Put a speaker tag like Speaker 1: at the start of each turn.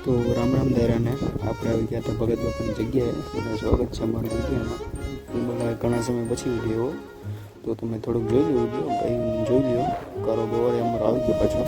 Speaker 1: તો રામ રામ દાયરાને આપણે આવી ગયા હતા ભગત બાપાની જગ્યાએ. બધા સ્વાગત છે અમારી જગ્યામાં. એ બધા ઘણા સમય પછી વિડીયો, તો તમે થોડુંક જોઈ લો વિડીયો, ભાઈ જોઈ લો. કરો ગોવારે અમારો આવી ગયો પાછો.